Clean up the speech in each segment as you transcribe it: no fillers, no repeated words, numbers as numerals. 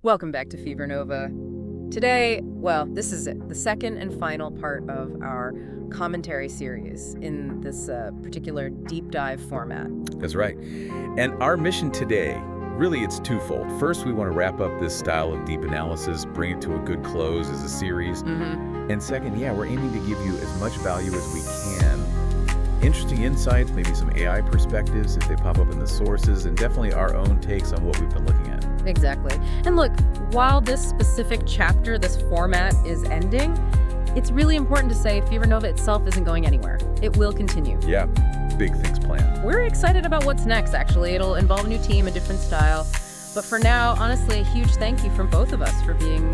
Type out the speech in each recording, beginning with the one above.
Welcome back to Fevernova. Today, well, this is it, the second and final part of our commentary series in this particular deep dive format. That's right. And our mission today, really it's twofold. First, we want to wrap up this style of deep analysis, bring it to a good close as a series. And second, we're aiming to give you as much value as we can. Interesting insights, maybe some AI perspectives if they pop up in the sources, and definitely our own takes on what we've been looking at. Exactly. And look, while this specific chapter, this format is ending, it's really important to say Fevernova itself isn't going anywhere. It will continue. Yeah, big things planned. We're excited about what's next, actually. It'll involve a new team, a different style. But for now, honestly, a huge thank you from both of us for being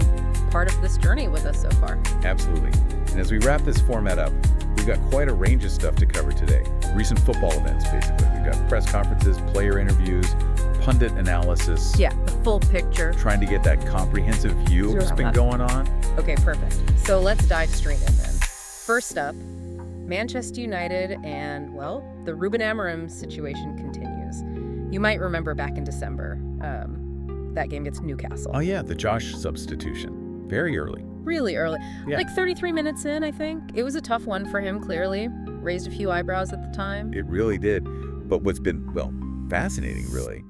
part of this journey with us so far. Absolutely. And as we wrap this format up, we've got quite a range of stuff to cover today. Recent football events, basically. We've got press conferences, player interviews, pundit analysis. Yeah, the full picture. Trying to get that comprehensive view of what's been going on. Okay, perfect. So let's dive straight in then. First up, Manchester United and, well, the Ruben Amorim situation continues. You might remember back in December, that game against Newcastle. Oh yeah, the Josh substitution. Very early. Really early. Yeah. Like 33 minutes in, I think. It was a tough one for him, clearly. Raised a few eyebrows at the time. It really did. But what's been, fascinating, really,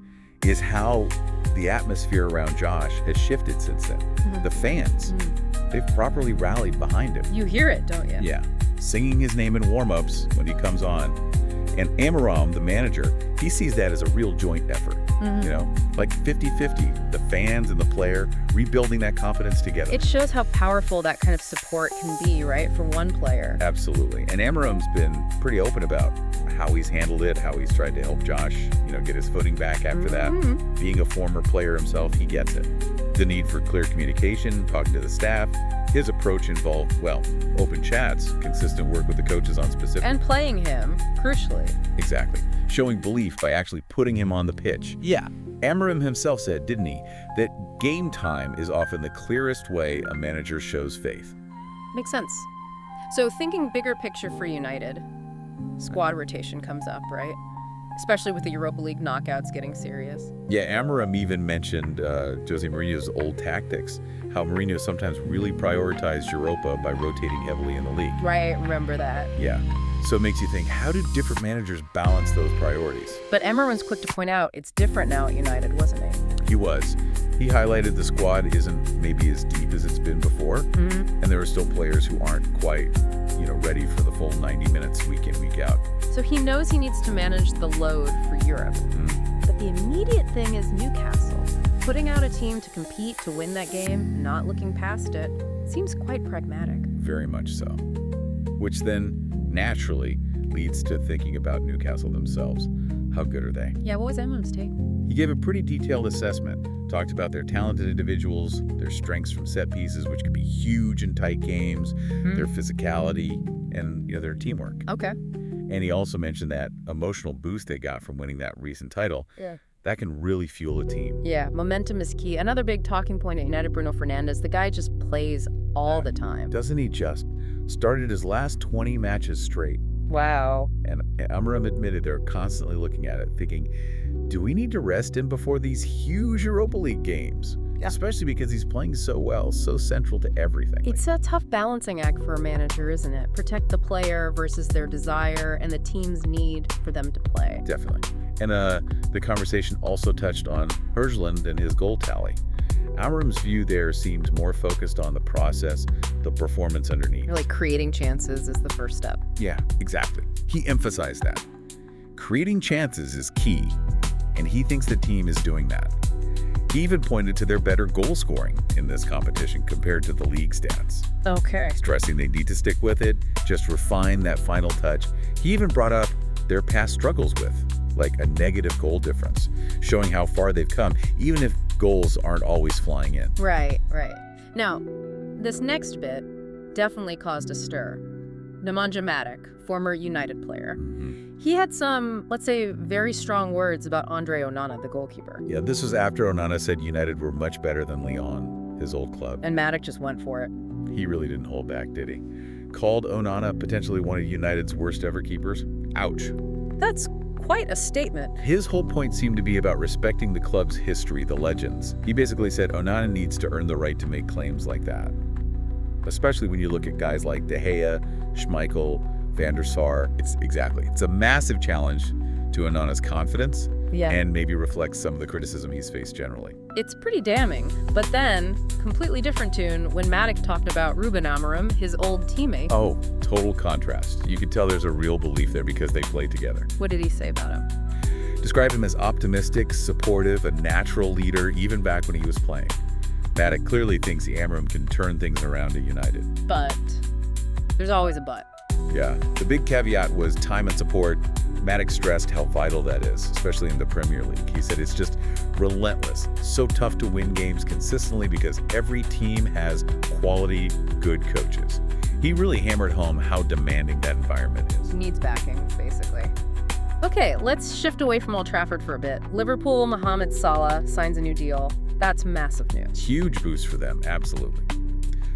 is how the atmosphere around Josh has shifted since then. The fans, they've properly rallied behind him. You hear it, don't you? Yeah. Singing his name in warm-ups when he comes on. And Amorim, the manager, he sees that as a real joint effort. Like 50-50, the fans and the player rebuilding that confidence together. It shows how powerful that kind of support can be, right, for one player. Absolutely. And Amorim's been pretty open about how he's handled it, how he's tried to help Josh, get his footing back after that. Being a former player himself, he gets it. The need for clear communication, talking to the staff. His approach involved, open chats, consistent work with the coaches on specific... And playing him, crucially. Exactly. Showing belief by actually putting him on the pitch. Yeah. Amorim himself said, didn't he, that game time is often the clearest way a manager shows faith. Makes sense. So thinking bigger picture for United, squad rotation comes up, right? Especially with the Europa League knockouts getting serious. Yeah, Amorim even mentioned Jose Mourinho's old tactics, how Mourinho sometimes really prioritized Europa by rotating heavily in the league. Right, remember that. Yeah. So it makes you think, how do different managers balance those priorities? But Amorim's quick to point out it's different now at United, wasn't he? He was. He highlighted the squad isn't maybe as deep as it's been before, and there are still players who aren't quite, ready for the full 90 minutes week in, week out. So he knows he needs to manage the load for Europe. But the immediate thing is Newcastle. Putting out a team to compete to win that game, not looking past it, seems quite pragmatic. Very much so. Which then naturally leads to thinking about Newcastle themselves. How good are they? Yeah, what was Amorim's take? He gave a pretty detailed assessment. Talked about their talented individuals, their strengths from set pieces, which could be huge in tight games, their physicality, and their teamwork. Okay. And he also mentioned that emotional boost they got from winning that recent title. Yeah. That can really fuel a team. Yeah, momentum is key. Another big talking point at United, Bruno Fernandes. The guy just plays all the time. Doesn't he just? Started his last 20 matches straight. Wow. And Amorim admitted they're constantly looking at it, thinking, do we need to rest him before these huge Europa League games? Yeah. Especially because he's playing so well, so central to everything. It's a tough balancing act for a manager, isn't it? Protect the player versus their desire and the team's need for them to play. Definitely. And the conversation also touched on Højlund and his goal tally. Amorim's view there seemed more focused on the process, the performance underneath. Like creating chances is the first step. Yeah, exactly. He emphasized that. Creating chances is key, and he thinks the team is doing that. He even pointed to their better goal scoring in this competition compared to the league stats. Okay. Stressing they need to stick with it, just refine that final touch. He even brought up their past struggles with, like a negative goal difference, showing how far they've come, even if goals aren't always flying in. Right. Now, this next bit definitely caused a stir. Nemanja Matić, former United player. He had some, let's say, very strong words about Andre Onana, the goalkeeper. Yeah, this was after Onana said United were much better than Lyon, his old club. And Matić just went for it. He really didn't hold back, did he? Called Onana potentially one of United's worst ever keepers. Ouch. That's quite a statement. His whole point seemed to be about respecting the club's history, the legends. He basically said Onana needs to earn the right to make claims like that. Especially when you look at guys like De Gea, Schmeichel, Van der Sar. It's a massive challenge to Onana's confidence and maybe reflects some of the criticism he's faced generally. It's pretty damning. But then, completely different tune when Matić talked about Ruben Amorim, his old teammate. Oh, total contrast. You could tell there's a real belief there because they played together. What did he say about him? Described him as optimistic, supportive, a natural leader, even back when he was playing. Matić clearly thinks the Amorim can turn things around at United. But there's always a but. Yeah, the big caveat was time and support. Matić stressed how vital that is, especially in the Premier League. He said it's just relentless, so tough to win games consistently because every team has quality, good coaches. He really hammered home how demanding that environment is. Needs backing, basically. Okay, let's shift away from Old Trafford for a bit. Liverpool, Mohamed Salah signs a new deal. That's massive news. Huge boost for them, absolutely.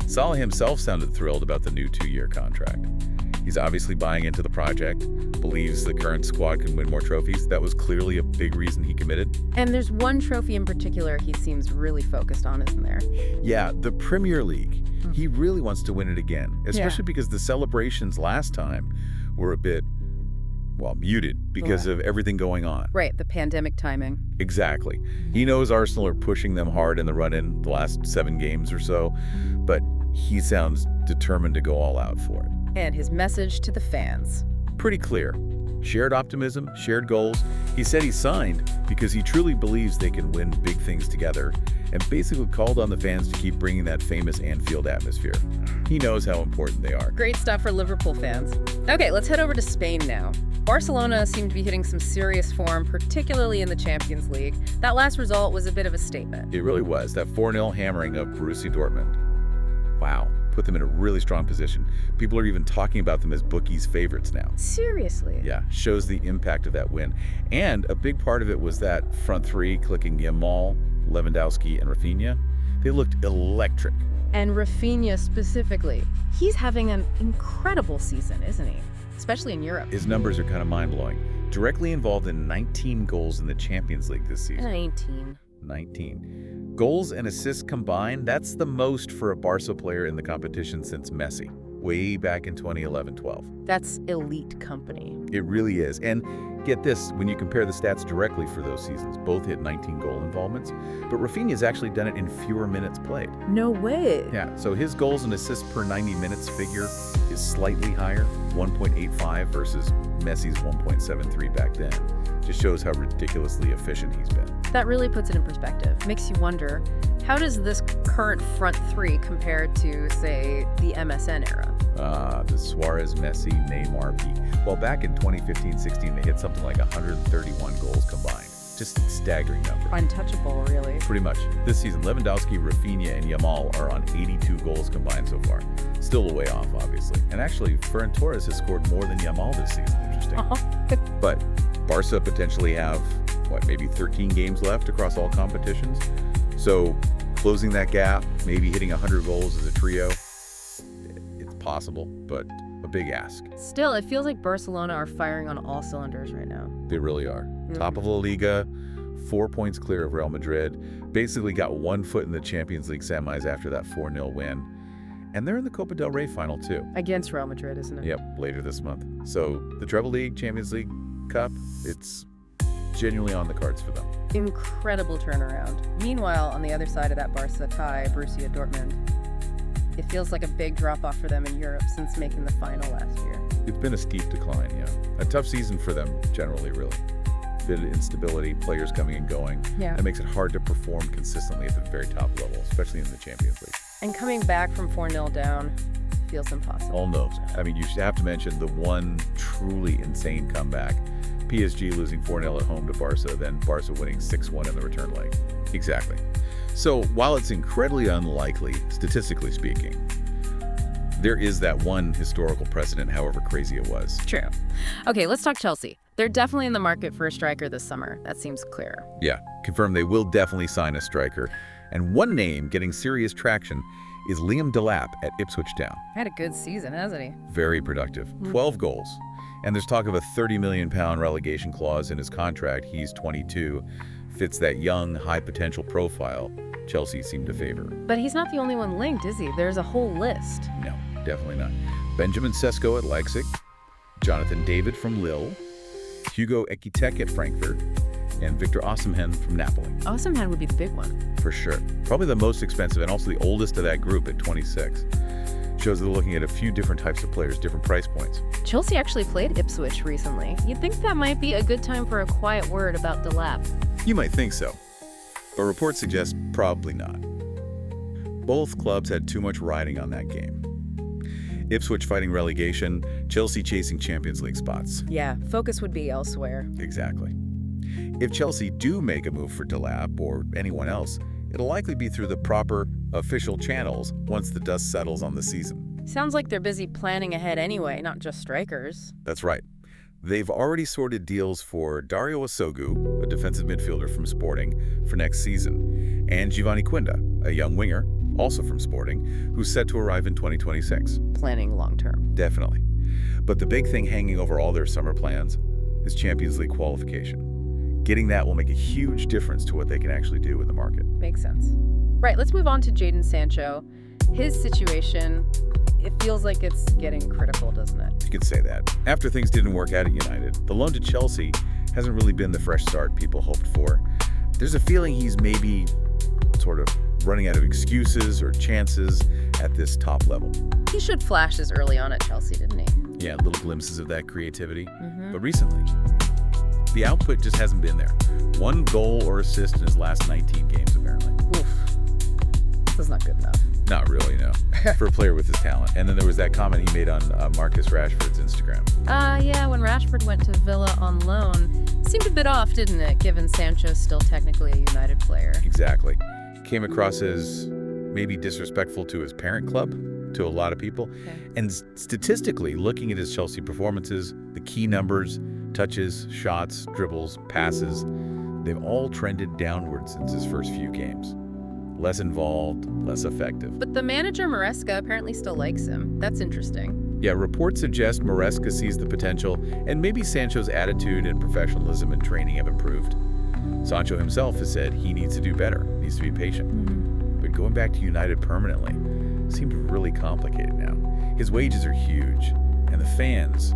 Salah himself sounded thrilled about the new 2-year contract. He's obviously buying into the project, believes the current squad can win more trophies. That was clearly a big reason he committed. And there's one trophy in particular he seems really focused on, isn't there? Yeah, the Premier League. He really wants to win it again, especially because the celebrations last time were a bit, muted because of everything going on. Right, the pandemic timing. Exactly. He knows Arsenal are pushing them hard in the run-in the last 7 games or so, but he sounds determined to go all out for it. And his message to the fans. Pretty clear. Shared optimism, shared goals. He said he signed because he truly believes they can win big things together and basically called on the fans to keep bringing that famous Anfield atmosphere. He knows how important they are. Great stuff for Liverpool fans. Okay, let's head over to Spain now. Barcelona seemed to be hitting some serious form, particularly in the Champions League. That last result was a bit of a statement. It really was. That 4-0 hammering of Borussia Dortmund. Wow. Put them in a really strong position. People are even talking about them as bookies' favorites now. Seriously? Yeah, shows the impact of that win. And a big part of it was that front three clicking Yamal, Lewandowski, and Rafinha. They looked electric. And Rafinha specifically. He's having an incredible season, isn't he? Especially in Europe. His numbers are kind of mind-blowing. Directly involved in 19 goals in the Champions League this season. 19. Goals and assists combined, that's the most for a Barca player in the competition since Messi, way back in 2011-12. That's elite company. It really is. And get this, when you compare the stats directly for those seasons, both hit 19 goal involvements, but Rafinha's actually done it in fewer minutes played. No way. Yeah, so his goals and assists per 90 minutes figure is slightly higher, 1.85 versus Messi's 1.73 back then. Just shows how ridiculously efficient he's been. That really puts it in perspective. Makes you wonder, how does this current front three compare to, say, the MSN era? The Suarez, Messi, Neymar peak. Well, back in 2015-16, they hit something like 131 goals combined. Just a staggering number. Untouchable, really. Pretty much. This season, Lewandowski, Rafinha, and Yamal are on 82 goals combined so far. Still a way off, obviously. And actually, Ferran Torres has scored more than Yamal this season. Interesting. But Barca potentially have, maybe 13 games left across all competitions. So closing that gap, maybe hitting 100 goals as a trio, it's possible, but a big ask. Still, it feels like Barcelona are firing on all cylinders right now. They really are. Top of La Liga, 4 points clear of Real Madrid, basically got 1 foot in the Champions League semis after that 4-0 win. And they're in the Copa del Rey final too. Against Real Madrid, isn't it? Yep, later this month. So the Treble League, Champions League, Cup, it's genuinely on the cards for them. Incredible turnaround. Meanwhile, on the other side of that Barca tie, Borussia Dortmund, it feels like a big drop-off for them in Europe since making the final last year. It's been a steep decline, yeah. A tough season for them, generally, really. Bit of instability, players coming and going. Yeah. That makes it hard to perform consistently at the very top level, especially in the Champions League. And coming back from 4-0 down feels impossible. All knows. I mean, you should have to mention the one truly insane comeback. PSG losing 4-0 at home to Barca, then Barca winning 6-1 in the return leg. Exactly. So while it's incredibly unlikely, statistically speaking, there is that one historical precedent, however crazy it was. True. Okay, let's talk Chelsea. They're definitely in the market for a striker this summer. That seems clear. Yeah, confirmed they will definitely sign a striker. And one name getting serious traction is Liam Delap at Ipswich Town. Had a good season, hasn't he? Very productive. 12 goals. And there's talk of a £30 million relegation clause in his contract. He's 22, fits that young, high-potential profile Chelsea seem to favor. But he's not the only one linked, is he? There's a whole list. No, definitely not. Benjamin Šeško at Leipzig, Jonathan David from Lille, Hugo Ekitike at Frankfurt, and Victor Osimhen from Napoli. Osimhen would be the big one. For sure. Probably the most expensive and also the oldest of that group at 26. Shows they're looking at a few different types of players, different price points. Chelsea actually played Ipswich recently. You'd think that might be a good time for a quiet word about Delap. You might think so, but reports suggest probably not. Both clubs had too much riding on that game. Ipswich fighting relegation, Chelsea chasing Champions League spots. Yeah, focus would be elsewhere. Exactly. If Chelsea do make a move for Delap or anyone else, it'll likely be through the proper official channels once the dust settles on the season. Sounds like they're busy planning ahead anyway, not just strikers. That's right. They've already sorted deals for Dario Osogu, a defensive midfielder from Sporting, for next season, and Giovanni Quinda, a young winger, also from Sporting, who's set to arrive in 2026. Planning long term. Definitely. But the big thing hanging over all their summer plans is Champions League qualification. Getting that will make a huge difference to what they can actually do in the market. Makes sense. Right, let's move on to Jadon Sancho. His situation, it feels like it's getting critical, doesn't it? You could say that. After things didn't work out at United, the loan to Chelsea hasn't really been the fresh start people hoped for. There's a feeling he's maybe sort of running out of excuses or chances at this top level. He showed flashes early on at Chelsea, didn't he? Yeah, little glimpses of that creativity. But recently, the output just hasn't been there. 1 goal or assist in his last 19 games, apparently. Oof. This is not good enough. Not really, no, for a player with his talent. And then there was that comment he made on Marcus Rashford's Instagram. Yeah, when Rashford went to Villa on loan, seemed a bit off, didn't it, given Sancho's still technically a United player? Exactly. Came across as maybe disrespectful to his parent club, to a lot of people. Okay. And statistically, looking at his Chelsea performances, the key numbers, touches, shots, dribbles, passes, they've all trended downward since his first few games. Less involved, less effective. But the manager, Maresca, apparently still likes him. That's interesting. Yeah, reports suggest Maresca sees the potential, and maybe Sancho's attitude and professionalism and training have improved. Sancho himself has said he needs to do better, needs to be patient. But going back to United permanently seems really complicated now. His wages are huge, and the fans,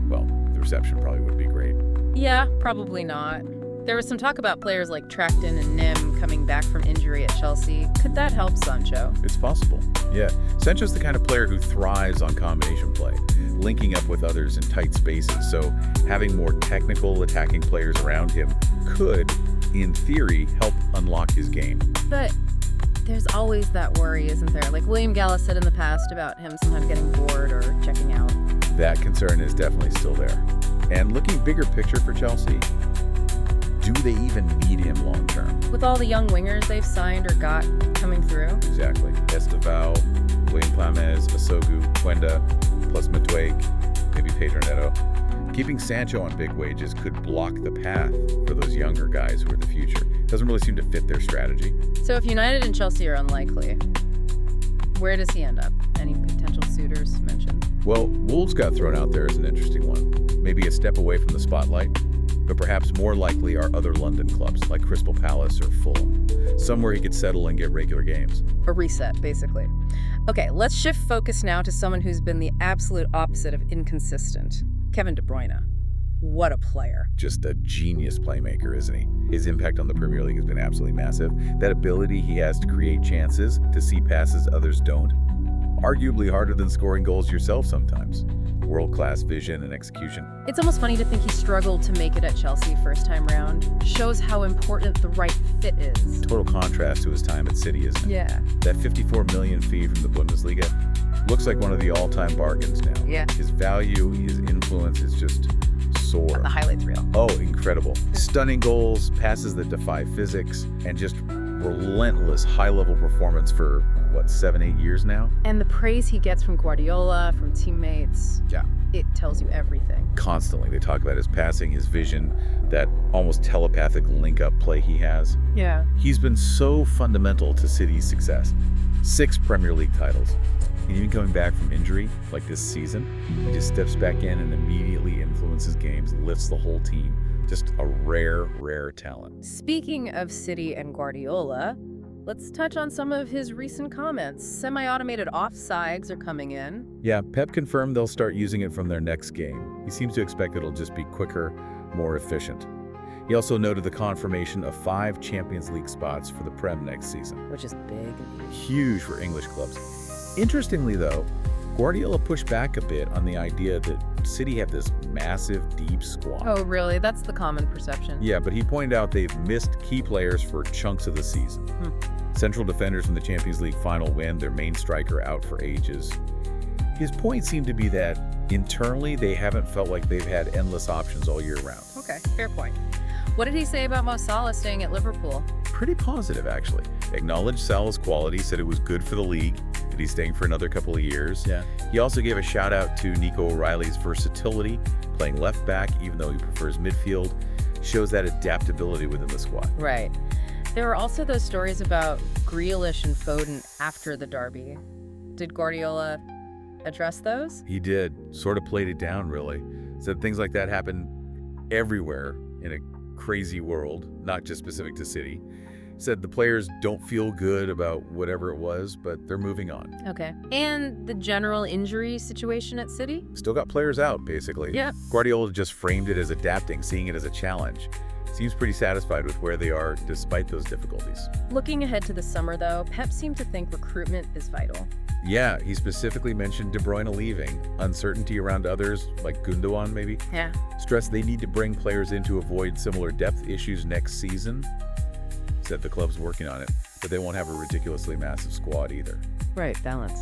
well, the reception probably wouldn't be great. Yeah, probably not. There was some talk about players like Tracton and Nim coming back from injury at Chelsea. Could that help Sancho? It's possible, yeah. Sancho's the kind of player who thrives on combination play, linking up with others in tight spaces, so having more technical attacking players around him could, in theory, help unlock his game. But there's always that worry, isn't there? Like William Gallas said in the past about him sometimes getting bored or checking out. That concern is definitely still there. And looking bigger picture for Chelsea, do they even need him long term? With all the young wingers they've signed or got coming through? Exactly. Estevao, William Plamez, Osogu, Quenda, plus Matić, maybe Pedro Neto. Keeping Sancho on big wages could block the path for those younger guys who are the future. Doesn't really seem to fit their strategy. So if United and Chelsea are unlikely, where does he end up? Any potential suitors mentioned? Well, Wolves got thrown out there as an interesting one. Maybe a step away from the spotlight. But perhaps more likely are other London clubs like Crystal Palace or Fulham, somewhere he could settle and get regular games. A reset, basically. Okay, let's shift focus now to someone who's been the absolute opposite of inconsistent. Kevin De Bruyne. What a player. Just a genius playmaker, isn't he? His impact on the Premier League has been absolutely massive. That ability he has to create chances, to see passes others don't. Arguably harder than scoring goals yourself sometimes. World-class vision and execution. It's almost funny to think he struggled to make it at Chelsea first time round. Shows how important the right fit is. Total contrast to his time at City, isn't it? Yeah. That $54 million fee from the Bundesliga looks like one of the all-time bargains now. Yeah. His value, his influence is just soar. The highlights reel. Oh, incredible. Stunning goals, passes that defy physics, and just relentless high-level performance for, 7-8 years now? And the praise he gets from Guardiola, from teammates. Yeah. it tells you everything. Constantly. They talk about his passing, his vision, that almost telepathic link-up play he has. Yeah. He's been so fundamental to City's success. 6 Premier League titles. And even coming back from injury, like this season, he just steps back in and immediately influences games, lifts the whole team. Just a rare, rare talent. Speaking of City and Guardiola, let's touch on some of his recent comments. Semi-automated offsides are coming in. Yeah, Pep confirmed they'll start using it from their next game. He seems to expect it'll just be quicker, more efficient. He also noted the confirmation of 5 Champions League spots for the Prem next season. Which is big. Huge for English clubs. Interestingly, though, Guardiola pushed back a bit on the idea that City have this massive, deep squad. Oh, really? That's the common perception. Yeah, but he pointed out they've missed key players for chunks of the season. Central defenders from the Champions League final win, their main striker out for ages. His point seemed to be that internally they haven't felt like they've had endless options all year round. Okay, fair point. What did he say about Mo Salah staying at Liverpool? Pretty positive, actually. Acknowledged Salah's quality, said it was good for the league, that he's staying for another couple of years. Yeah. He also gave a shout out to Nico O'Reilly's versatility, playing left back even though he prefers midfield, shows that adaptability within the squad. Right. There were also those stories about Grealish and Foden after the derby. Did Guardiola address those? He did. Sort of played it down, really. Said things like that happen everywhere in a crazy world, not just specific to City. Said the players don't feel good about whatever it was, but they're moving on. Okay. And the general injury situation at City? Still got players out, basically. Yeah. Guardiola just framed it as adapting, seeing it as a challenge. Seems pretty satisfied with where they are despite those difficulties. Looking ahead to the summer, though, Pep seemed to think recruitment is vital. Yeah, he specifically mentioned De Bruyne leaving, uncertainty around others, like Gundogan maybe. Yeah. Stressed they need to bring players in to avoid similar depth issues next season. Said the club's working on it, but they won't have a ridiculously massive squad either. Right, balance.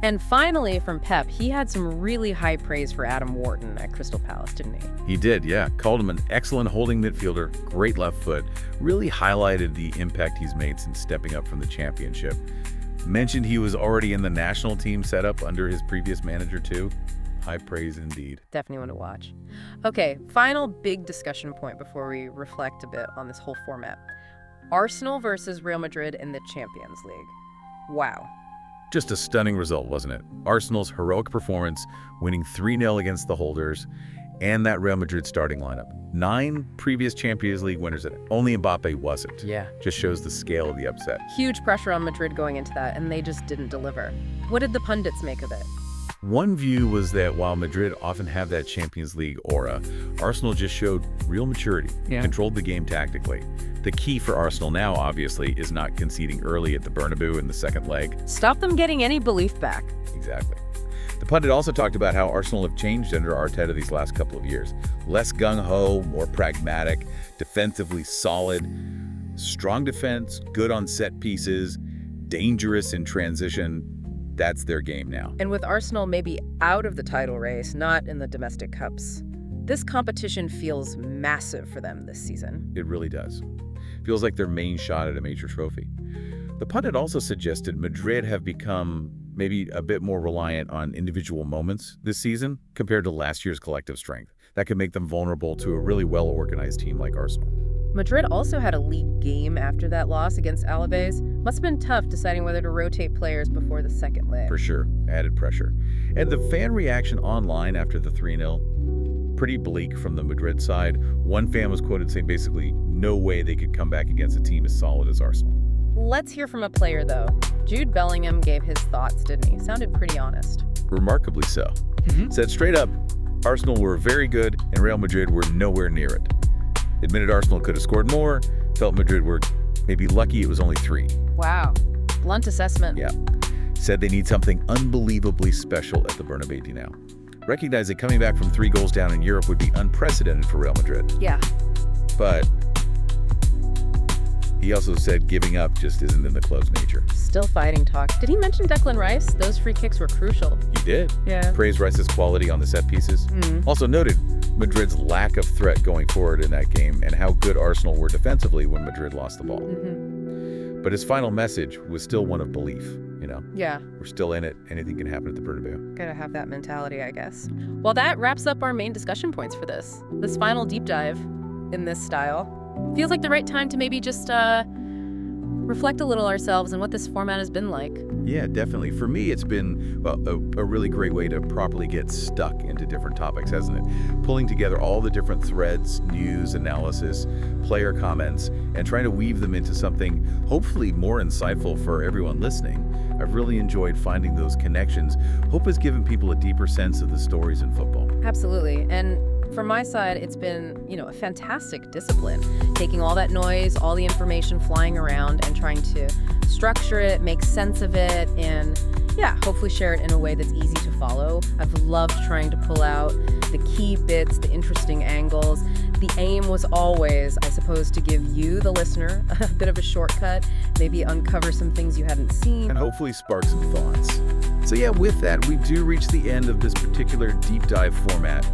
And finally, from Pep, he had some really high praise for Adam Wharton at Crystal Palace, didn't he? He did, yeah. Called him an excellent holding midfielder, great left foot, really highlighted the impact he's made since stepping up from the championship. Mentioned he was already in the national team setup under his previous manager too. High praise indeed. Definitely one to watch. Okay, final big discussion point before we reflect a bit on this whole format. Arsenal versus Real Madrid in the Champions League. Wow. Just a stunning result, wasn't it? Arsenal's heroic performance, winning 3-0 against the holders, and that Real Madrid starting lineup. 9 previous Champions League winners in it. Only Mbappe wasn't. Yeah. Just shows the scale of the upset. Huge pressure on Madrid going into that, and they just didn't deliver. What did the pundits make of it? One view was that while Madrid often have that Champions League aura, Arsenal just showed real maturity, controlled the game tactically. The key for Arsenal now, obviously, is not conceding early at the Bernabeu in the second leg. Stop them getting any belief back. Exactly. The pundit also talked about how Arsenal have changed under Arteta these last couple of years. Less gung-ho, more pragmatic, defensively solid, strong defense, good on set pieces, dangerous in transition. That's their game now. And with Arsenal maybe out of the title race, not in the domestic cups, this competition feels massive for them this season. It really does. Feels like their main shot at a major trophy. The pundit also suggested Madrid have become maybe a bit more reliant on individual moments this season compared to last year's collective strength. That could make them vulnerable to a really well-organized team like Arsenal. Madrid also had a league game after that loss against Alaves. Must have been tough deciding whether to rotate players before the second leg. For sure. Added pressure. And the fan reaction online after the 3-0, pretty bleak from the Madrid side. One fan was quoted saying basically no way they could come back against a team as solid as Arsenal. Let's hear from a player, though. Jude Bellingham gave his thoughts, didn't he? Sounded pretty honest. Remarkably so. Said straight up, Arsenal were very good and Real Madrid were nowhere near it. Admitted Arsenal could have scored more, felt Madrid were maybe lucky it was only 3. Wow. Blunt assessment. Yeah. Said they need something unbelievably special at the Bernabeu now. Recognized that coming back from 3 goals down in Europe would be unprecedented for Real Madrid. Yeah. But he also said giving up just isn't in the club's nature. Still fighting talk. Did he mention Declan Rice? Those free kicks were crucial. He did. Yeah. Praised Rice's quality on the set pieces. Also noted Madrid's lack of threat going forward in that game and how good Arsenal were defensively when Madrid lost the ball. But his final message was still one of belief. Yeah. We're still in it. Anything can happen at the Bernabeu. Gotta have that mentality, I guess. Well, that wraps up our main discussion points for this final deep dive in this style. Feels like the right time to maybe just reflect a little ourselves on what this format has been like. Yeah, definitely. For me, it's been a really great way to properly get stuck into different topics, hasn't it? Pulling together all the different threads, news, analysis, player comments, and trying to weave them into something hopefully more insightful for everyone listening. I've really enjoyed finding those connections. Hope has given people a deeper sense of the stories in football. Absolutely. And from my side, it's been, a fantastic discipline, taking all that noise, all the information flying around and trying to structure it, make sense of it, and hopefully share it in a way that's easy to follow. I've loved trying to pull out the key bits, the interesting angles. The aim was always, I suppose, to give you, the listener, a bit of a shortcut, maybe uncover some things you hadn't seen. And hopefully spark some thoughts. So with that, we do reach the end of this particular deep dive format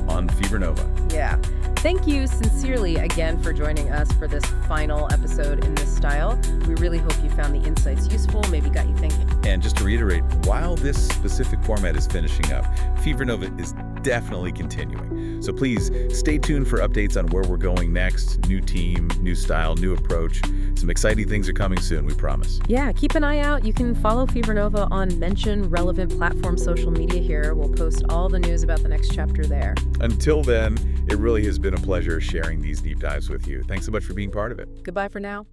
on Fevernova. Yeah. Thank you sincerely again for joining us for this final episode in this style. We really hope you found the insights useful, maybe got you thinking. And just to reiterate, while this specific format is finishing up, Fevernova is definitely continuing. So please stay tuned for updates on where we're going next. New team, new style, new approach. Some exciting things are coming soon, we promise. Yeah, keep an eye out. You can follow Fevernova on mentioned relevant platform social media here. We'll post all the news about the next chapter there. Until then, it really has been a pleasure sharing these deep dives with you. Thanks so much for being part of it. Goodbye for now.